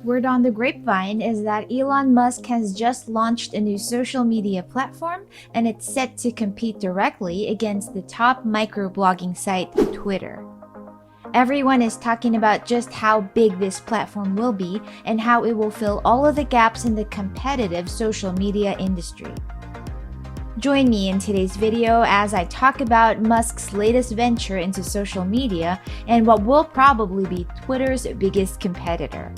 Word on the grapevine is that Elon Musk has just launched a new social media platform, and it's set to compete directly against the top microblogging site, Twitter. Everyone is talking about just how big this platform will be and how it will fill all of the gaps in the competitive social media industry. Join me in today's video as I talk about Musk's latest venture into social media and what will probably be Twitter's biggest competitor.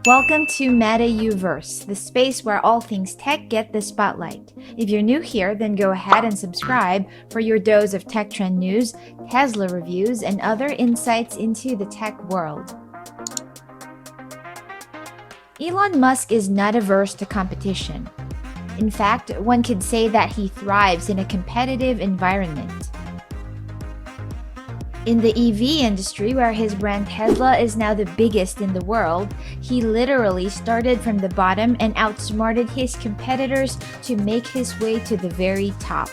Welcome to Meta YouVerse, the space where all things tech get the spotlight. If you're new here, then go ahead and subscribe for your dose of tech trend news, Tesla reviews, and other insights into the tech world. Elon Musk is not averse to competition. In fact, one could say that he thrives in a competitive environment. In the EV industry, where his brand Tesla is now the biggest in the world, he literally started from the bottom and outsmarted his competitors to make his way to the very top.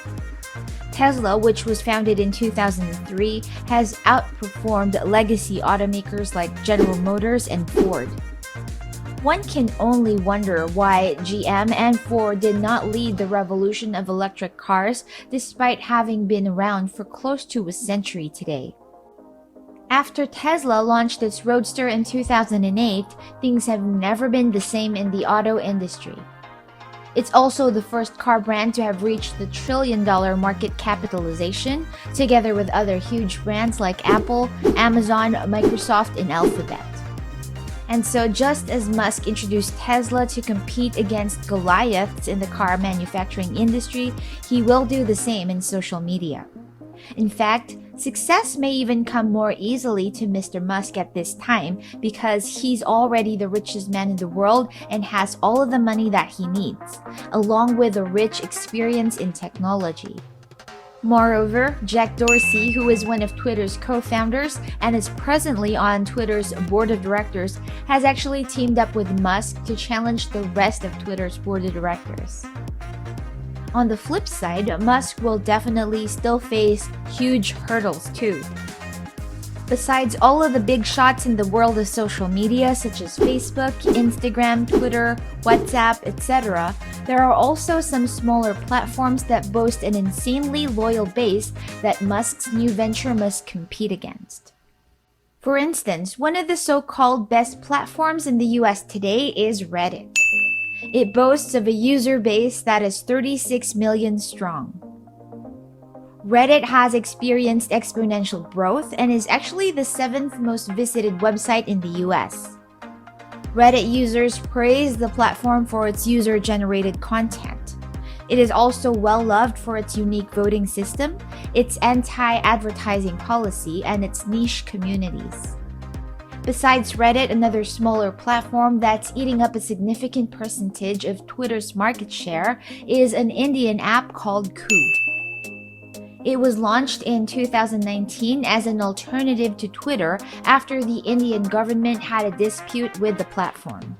Tesla, which was founded in 2003, has outperformed legacy automakers like General Motors and Ford. One can only wonder why GM and Ford did not lead the revolution of electric cars despite having been around for close to a century today. After Tesla launched its Roadster in 2008, things have never been the same in the auto industry. It's also the first car brand to have reached the $1 trillion market capitalization, together with other huge brands like Apple, Amazon, Microsoft, and Alphabet. And so just as Musk introduced Tesla to compete against Goliaths in the car manufacturing industry, he will do the same in social media. In fact, success may even come more easily to Mr. Musk at this time because he's already the richest man in the world and has all of the money that he needs, along with a rich experience in technology. Moreover, Jack Dorsey, who is one of Twitter's co-founders and is presently on Twitter's board of directors, has actually teamed up with Musk to challenge the rest of Twitter's board of directors. On the flip side, Musk will definitely still face huge hurdles too. Besides all of the big shots in the world of social media such as Facebook, Instagram, Twitter, WhatsApp, etc., there are also some smaller platforms that boast an insanely loyal base that Musk's new venture must compete against. For instance, one of the so-called best platforms in the US today is Reddit. It boasts of a user base that is 36 million strong. Reddit has experienced exponential growth and is actually the 7th most visited website in the US. Reddit users praise the platform for its user-generated content. It is also well-loved for its unique voting system, its anti-advertising policy, and its niche communities. Besides Reddit, another smaller platform that's eating up a significant percentage of Twitter's market share is an Indian app called Koo. It was launched in 2019 as an alternative to Twitter after the Indian government had a dispute with the platform.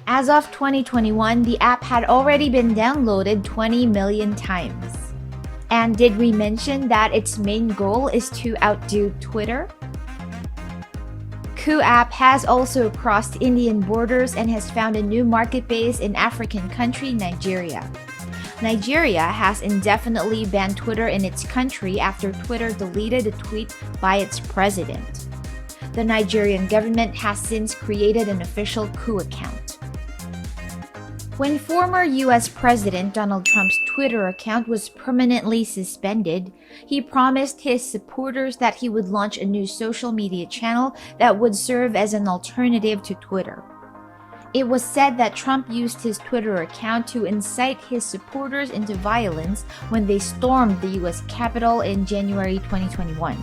As of 2021, the app had already been downloaded 20 million times. And did we mention that its main goal is to outdo Twitter? Koo app has also crossed Indian borders and has found a new market base in African country Nigeria. Nigeria has indefinitely banned Twitter in its country after Twitter deleted a tweet by its president. The Nigerian government has since created an official Koo account. When former US President Donald Trump's Twitter account was permanently suspended, he promised his supporters that he would launch a new social media channel that would serve as an alternative to Twitter. It was said that Trump used his Twitter account to incite his supporters into violence when they stormed the US Capitol in January 2021.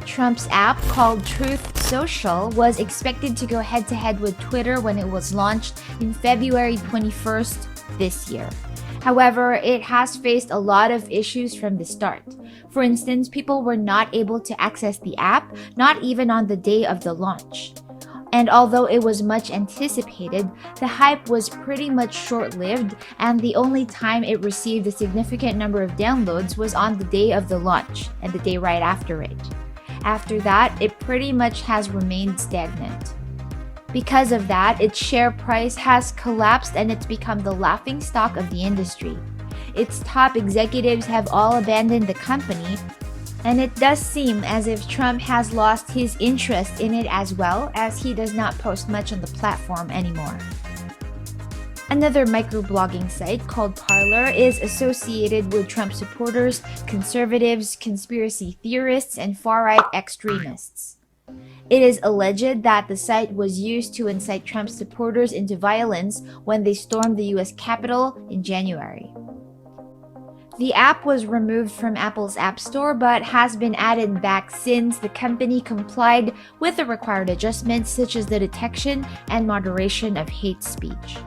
Trump's app, called Truth Social, was expected to go head-to-head with Twitter when it was launched in February 21st this year. However, it has faced a lot of issues from the start. For instance, people were not able to access the app, not even on the day of the launch. And although it was much anticipated, the hype was pretty much short-lived, and the only time it received a significant number of downloads was on the day of the launch and the day right after it. After that, it pretty much has remained stagnant. Because of that, its share price has collapsed and it's become the laughingstock of the industry. Its top executives have all abandoned the company, and it does seem as if Trump has lost his interest in it as well, as he does not post much on the platform anymore. Another microblogging site called Parler is associated with Trump supporters, conservatives, conspiracy theorists, and far-right extremists. It is alleged that the site was used to incite Trump supporters into violence when they stormed the US Capitol in January. The app was removed from Apple's App Store but has been added back since the company complied with the required adjustments such as the detection and moderation of hate speech.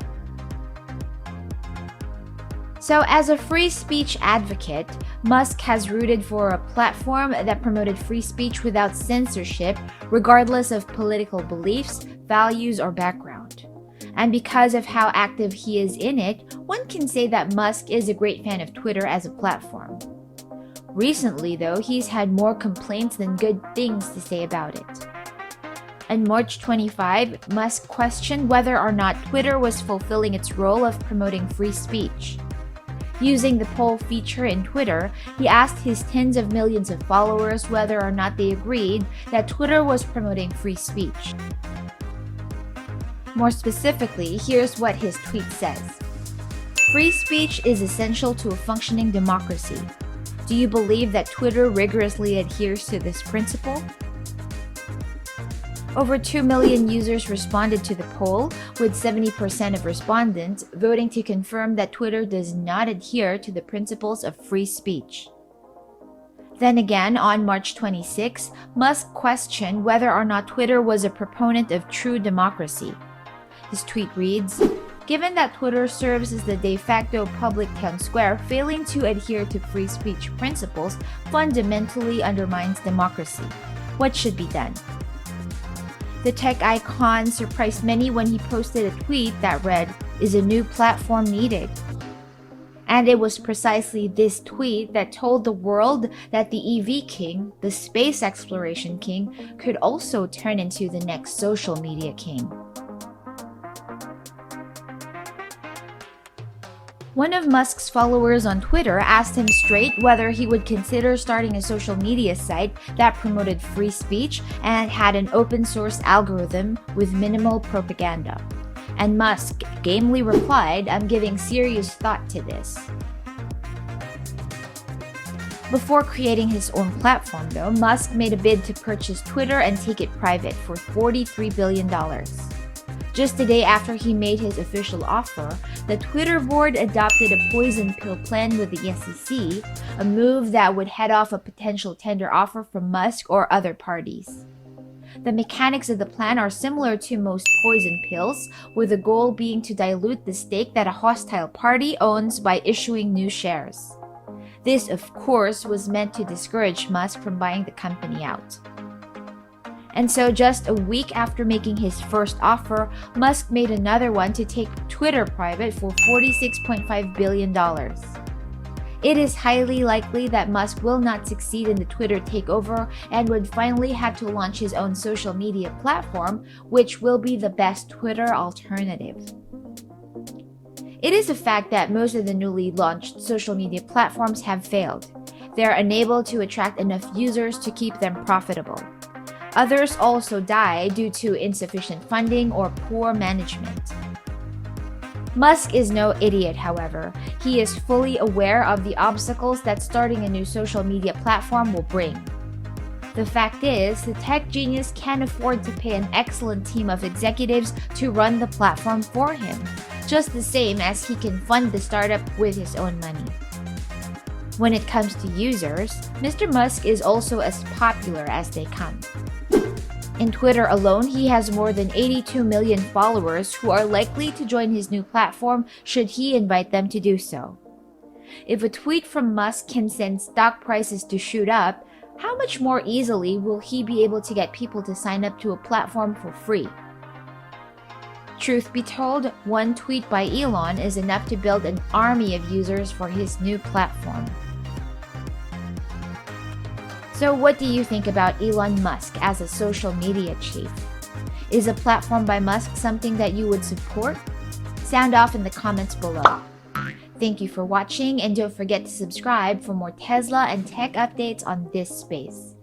So as a free speech advocate, Musk has rooted for a platform that promoted free speech without censorship, regardless of political beliefs, values, or background. And because of how active he is in it, one can say that Musk is a great fan of Twitter as a platform. Recently, though, he's had more complaints than good things to say about it. On March 25, Musk questioned whether or not Twitter was fulfilling its role of promoting free speech. Using the poll feature in Twitter, he asked his tens of millions of followers whether or not they agreed that Twitter was promoting free speech. More specifically, here's what his tweet says. Free speech is essential to a functioning democracy. Do you believe that Twitter rigorously adheres to this principle? Over 2 million users responded to the poll, with 70% of respondents voting to confirm that Twitter does not adhere to the principles of free speech. Then again, on March 26, Musk questioned whether or not Twitter was a proponent of true democracy. His tweet reads, "Given that Twitter serves as the de facto public town square, failing to adhere to free speech principles fundamentally undermines democracy. What should be done?" The tech icon surprised many when he posted a tweet that read, "Is a new platform needed?" And it was precisely this tweet that told the world that the EV king, the space exploration king, could also turn into the next social media king. One of Musk's followers on Twitter asked him straight whether he would consider starting a social media site that promoted free speech and had an open source algorithm with minimal propaganda. And Musk gamely replied, "I'm giving serious thought to this." Before creating his own platform, though, Musk made a bid to purchase Twitter and take it private for $43 billion. Just a day after he made his official offer, the Twitter board adopted a poison pill plan with the SEC, a move that would head off a potential tender offer from Musk or other parties. The mechanics of the plan are similar to most poison pills, with the goal being to dilute the stake that a hostile party owns by issuing new shares. This, of course, was meant to discourage Musk from buying the company out. And so just a week after making his first offer, Musk made another one to take Twitter private for $46.5 billion. It is highly likely that Musk will not succeed in the Twitter takeover and would finally have to launch his own social media platform, which will be the best Twitter alternative. It is a fact that most of the newly launched social media platforms have failed. They are unable to attract enough users to keep them profitable. Others also die due to insufficient funding or poor management. Musk is no idiot, however. He is fully aware of the obstacles that starting a new social media platform will bring. The fact is, the tech genius can afford to pay an excellent team of executives to run the platform for him, just the same as he can fund the startup with his own money. When it comes to users, Mr. Musk is also as popular as they come. In Twitter alone, he has more than 82 million followers who are likely to join his new platform should he invite them to do so. If a tweet from Musk can send stock prices to shoot up, how much more easily will he be able to get people to sign up to a platform for free? Truth be told, one tweet by Elon is enough to build an army of users for his new platform. So what do you think about Elon Musk as a social media chief? Is a platform by Musk something that you would support? Sound off in the comments below. Thank you for watching, and don't forget to subscribe for more Tesla and tech updates on this space.